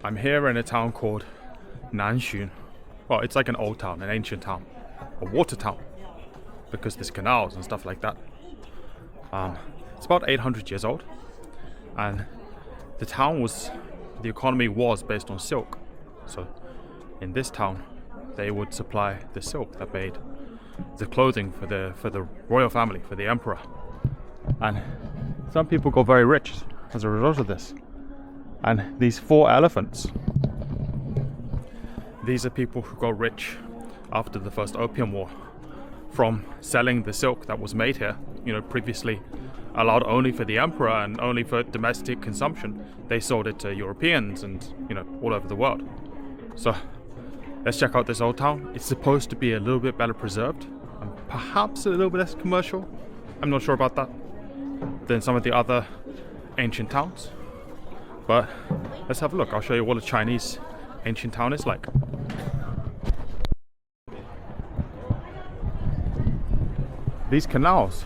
I'm here in a town called Nanxun. Well, it's like an old town, an ancient town, a water town, because there's canals and stuff like that. It's about 800 years old, and the economy was based on silk. So in this town, they would supply the silk that made the clothing for the royal family, for the emperor. And some people got very rich as a result of this. And these 4 elephants, these are people who got rich after the first Opium War from selling the silk that was made here, previously allowed only for the emperor and only for domestic consumption. They sold it to Europeans and, all over the world. So let's check out this old town. It's supposed to be a little bit better preserved and perhaps a little bit less commercial. I'm not sure about that than some of the other ancient towns. But let's have a look. I'll show you what a Chinese ancient town is like. These canals,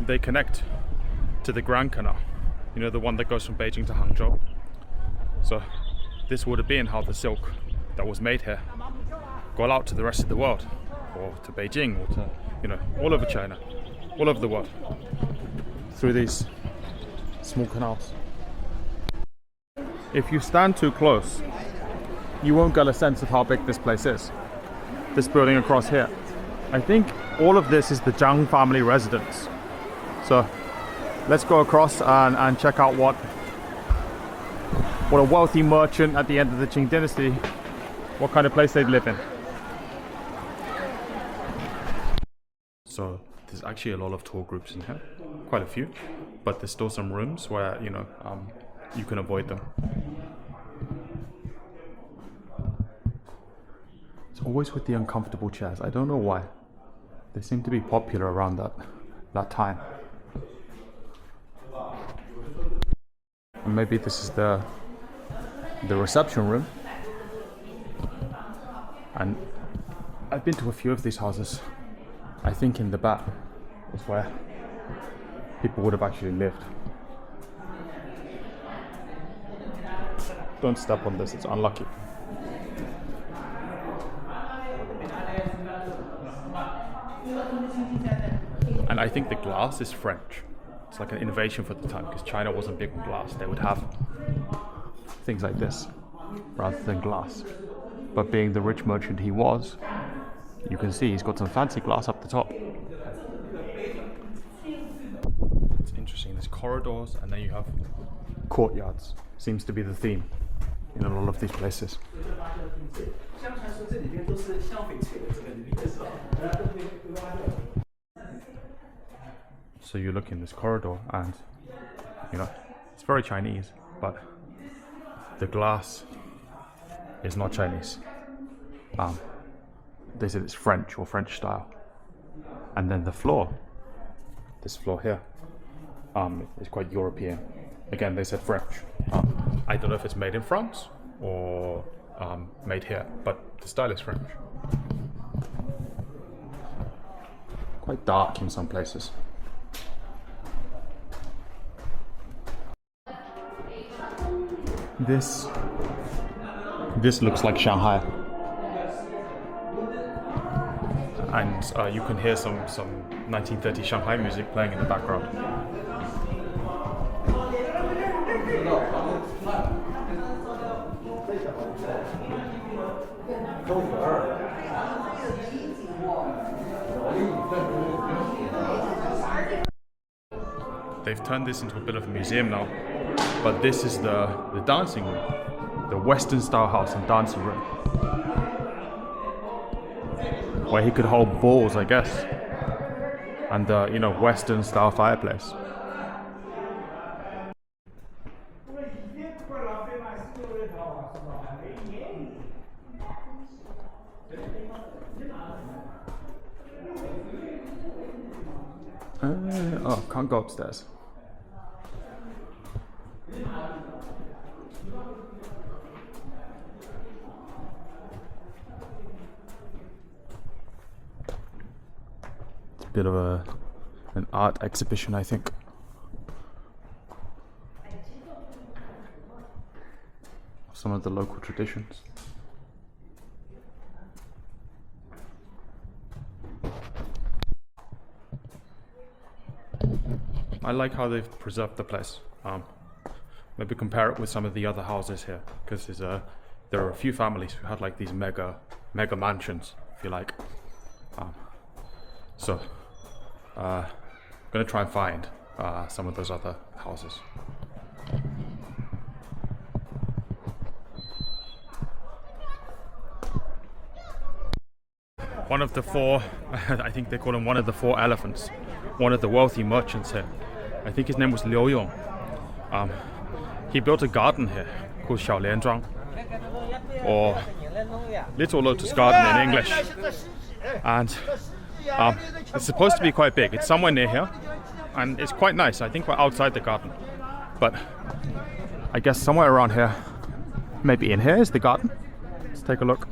they connect to the Grand Canal, the one that goes from Beijing to Hangzhou. So this would have been how the silk that was made here got out to the rest of the world, or to Beijing, or to, all over China, all over the world, through these small canals. If you stand too close, you won't get a sense of how big this place is. This building across here. I think all of this is the Zhang family residence. So let's go across and check out what a wealthy merchant at the end of the Qing dynasty, what kind of place they'd live in. So there's actually a lot of tour groups in here, quite a few, but there's still some rooms where, you can avoid them. It's always with the uncomfortable chairs. I don't know why. They seem to be popular around that time. And maybe this is the reception room. And I've been to a few of these houses. I think in the back is where people would have actually lived. Don't step on this, it's unlucky. And I think the glass is French. It's like an innovation for the time, because China wasn't big on glass. They would have things like this rather than glass. But being the rich merchant he was, you can see he's got some fancy glass up the top. It's interesting, there's corridors and then you have courtyards. Seems to be the theme in a lot of these places. So you look in this corridor and, it's very Chinese, but the glass is not Chinese. They said it's French or French style. And then the floor, this floor here, is quite European. Again, they said French. I don't know if it's made in France or made here, but the style is French. Quite dark in some places. This looks like Shanghai. And you can hear some 1930 Shanghai music playing in the background. They've turned this into a bit of a museum now, but this is the dancing room, the Western style house and dancing room, where he could hold balls, I guess, and Western style fireplace. Can't go upstairs. It's a bit of an art exhibition, I think. some of the local traditions. I like how they've preserved the place. Maybe compare it with some of the other houses here, because there are a few families who had like these mega mansions, if you like. So, I'm gonna try and find some of those other houses. One of the four, I think they call him one of the four elephants, one of the wealthy merchants here. I think his name was Liu Yong. He built a garden here called Xiaolianzhuang, or Little Lotus Garden in English. And it's supposed to be quite big. It's somewhere near here, and it's quite nice. I think we're outside the garden, but I guess somewhere around here, maybe in here is the garden. Let's take a look.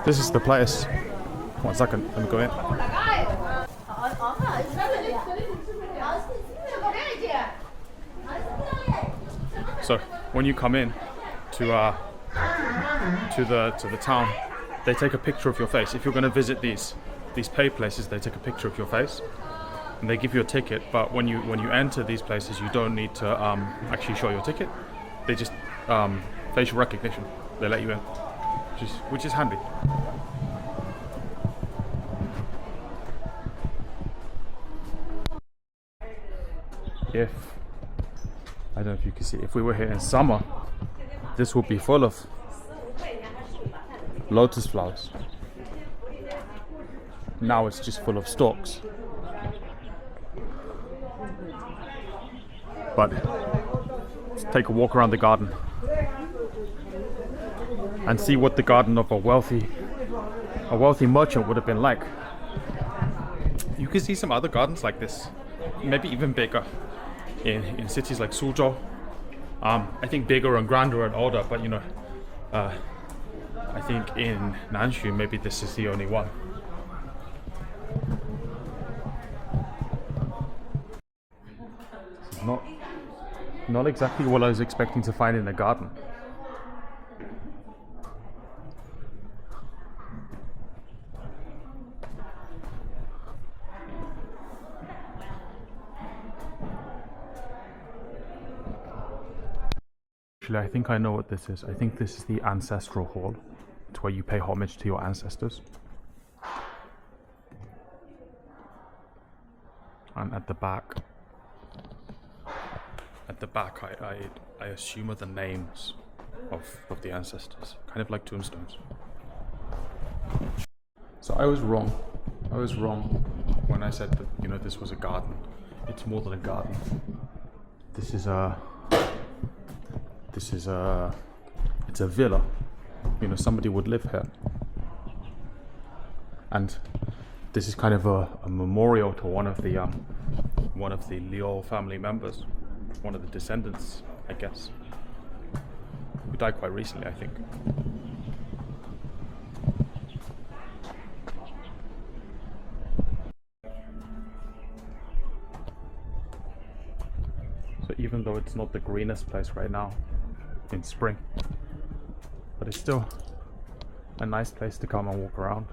This is the place. 1 second, let me go in. So when you come in to the town, they take a picture of your face. If you're going to visit these pay places, they take a picture of your face and they give you a ticket. But when you enter these places, you don't need to actually show your ticket. They just facial recognition. They let you in, which is handy. I don't know if you can see, if we were here in summer, this would be full of lotus flowers. Now it's just full of stalks. But let's take a walk around the garden and see what the garden of a wealthy merchant would have been like. You can see some other gardens like this, maybe even bigger, in cities like Suzhou. I think bigger and grander and older, but I think in Nanxun maybe this is the only one. This is not exactly what I was expecting to find in a garden. I think I know what this is. I think this is the ancestral hall. It's where you pay homage to your ancestors. And at the back, I assume are the names of the ancestors, kind of like tombstones. So I was wrong when I said that this was a garden. It's more than a garden. It's a villa. Somebody would live here. And this is kind of a memorial to one of the Liu family members, one of the descendants, I guess, who died quite recently, I think. So even though it's not the greenest place right now in spring, but it's still a nice place to come and walk around.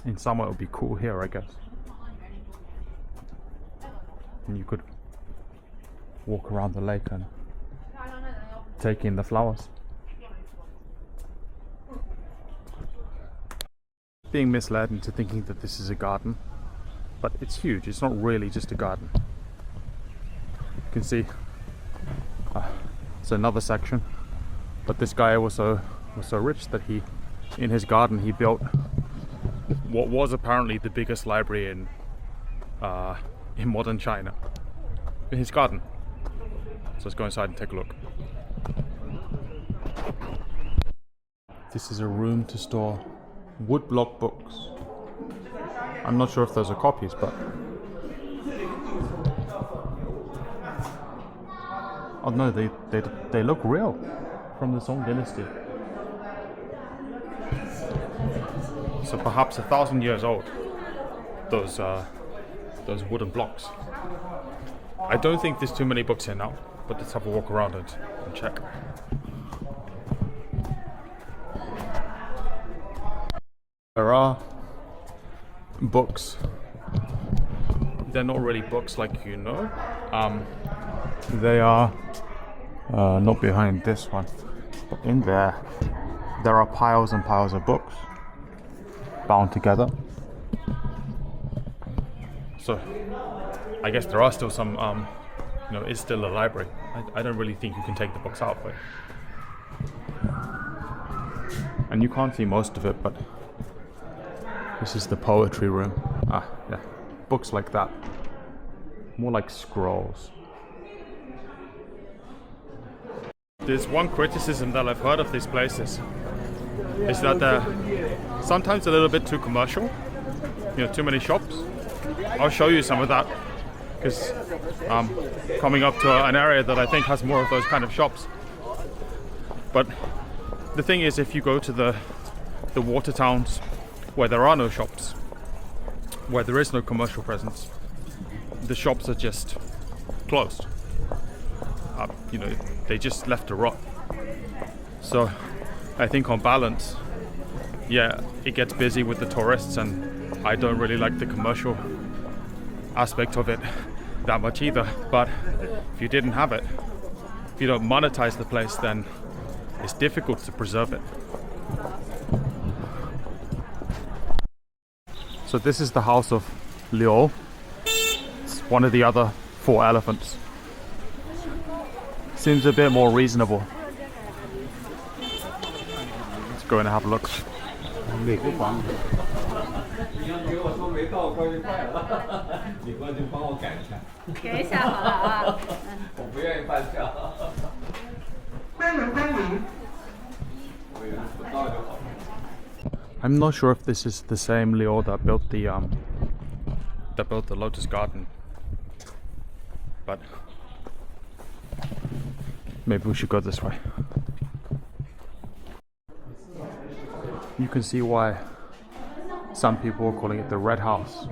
In summer it would be cool here, I guess, and you could walk around the lake and take in the flowers. Being misled into thinking that this is a garden, but it's huge. It's not really just a garden. You can see it's another section, but this guy was so rich that in his garden he built what was apparently the biggest library in modern China in his garden. So let's go inside and take a look. This is a room to store woodblock books. I'm not sure if those are copies, but oh no, they look real, from the Song Dynasty. So perhaps 1,000 years old, those wooden blocks. I don't think there's too many books here now, but let's have a walk around and check. There are books. They're not really books like you know. They are not behind this one. But in there are piles and piles of books bound together. So I guess there are still some, it's still a library. I don't really think you can take the books out, but and you can't see most of it, but this is the poetry room. Yeah, books like that, more like scrolls. There's one criticism that I've heard of these places, is that they're sometimes a little bit too commercial, too many shops. I'll show you some of that, because I'm coming up to an area that I think has more of those kind of shops. But the thing is, if you go to the water towns where there are no shops, where there is no commercial presence, the shops are just closed. They just left to rot. So I think on balance, yeah, it gets busy with the tourists, and I don't really like the commercial aspect of it that much either. But if you didn't have it, if you don't monetize the place, then it's difficult to preserve it. So this is the house of Liu. It's one of the other 4 elephants. Seems a bit more reasonable. Let's go and have a look. 改一下好了啊。我不愿意翻墙。欢迎光临。 I'm not sure if this is the same Liu that built the Lotus Garden, but maybe we should go this way. You can see why some people are calling it the Red House.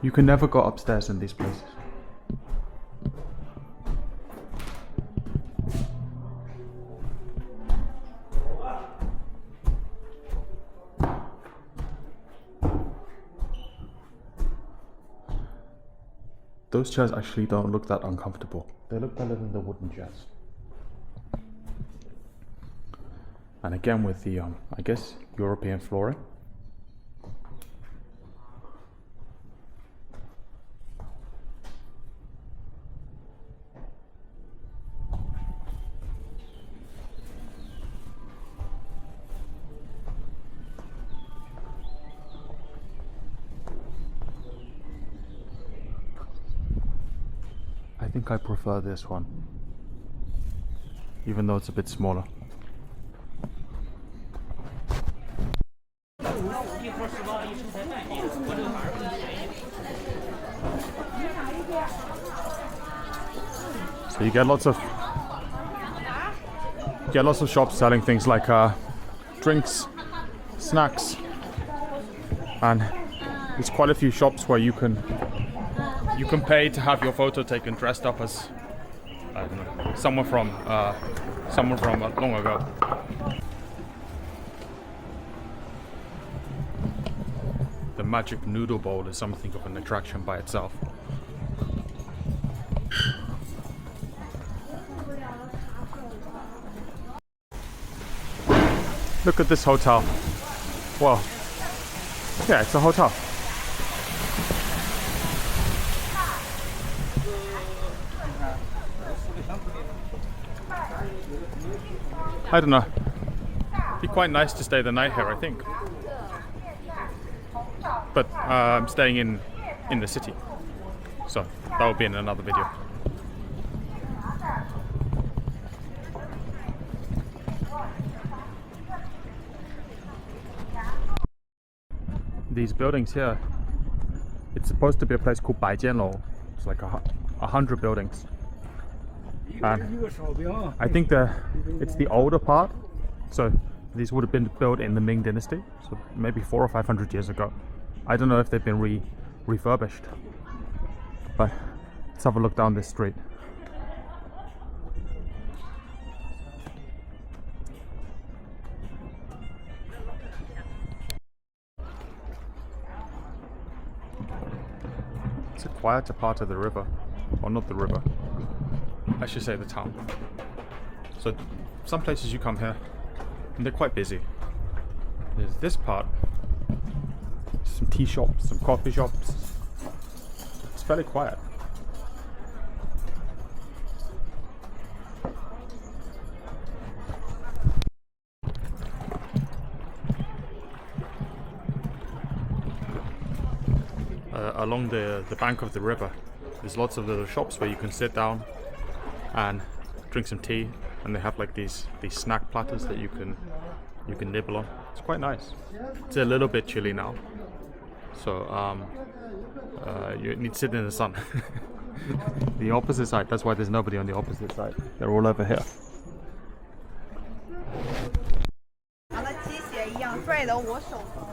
You can never go upstairs in these places. Those chairs actually don't look that uncomfortable. They look better than the wooden chairs. And again with the, I guess, European flooring. I think I prefer this one, even though it's a bit smaller. So you get lots of shops selling things like drinks, snacks, and there's quite a few shops where you can pay to have your photo taken dressed up as, I don't know, someone from long ago. The magic noodle bowl is something of an attraction by itself. Look at this hotel. Well, yeah, it's a hotel. I don't know. It'd be quite nice to stay the night here, I think. But I'm staying in the city, so that will be in another video. These buildings here, it's supposed to be a place called Baijianlou. It's like 100 buildings. And I think it's the older part. So These would have been built in the Ming Dynasty, so maybe 400 or 500 years ago. I don't know if they've been refurbished, but let's have a look down this street. It's a quieter part of the river, or not the river, I should say the town. So some places you come here and they're quite busy. There's this part, some tea shops, some coffee shops. It's fairly quiet. Along the bank of the river, there's lots of little shops where you can sit down and drink some tea, and they have like these snack platters that you can nibble on. It's quite nice. It's a little bit chilly now, so you need to sit in the sun. The opposite side, that's why there's nobody on the opposite side. They're all over here. 像那鸡血一样拽到我手上。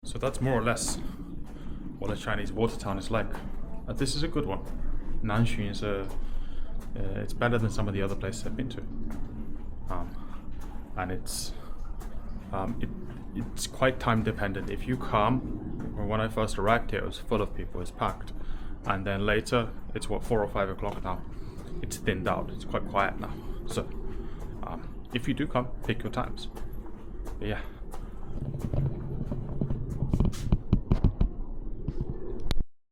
So that's more or less what a Chinese water town is like. This is a good one. Nanxun is it's better than some of the other places I've been to, and it's quite time dependent. If you come, when I first arrived here, it was full of people, it's packed, and then later it's 4 or 5 o'clock now. It's thinned out. It's quite quiet now. So if you do come, pick your times. But yeah.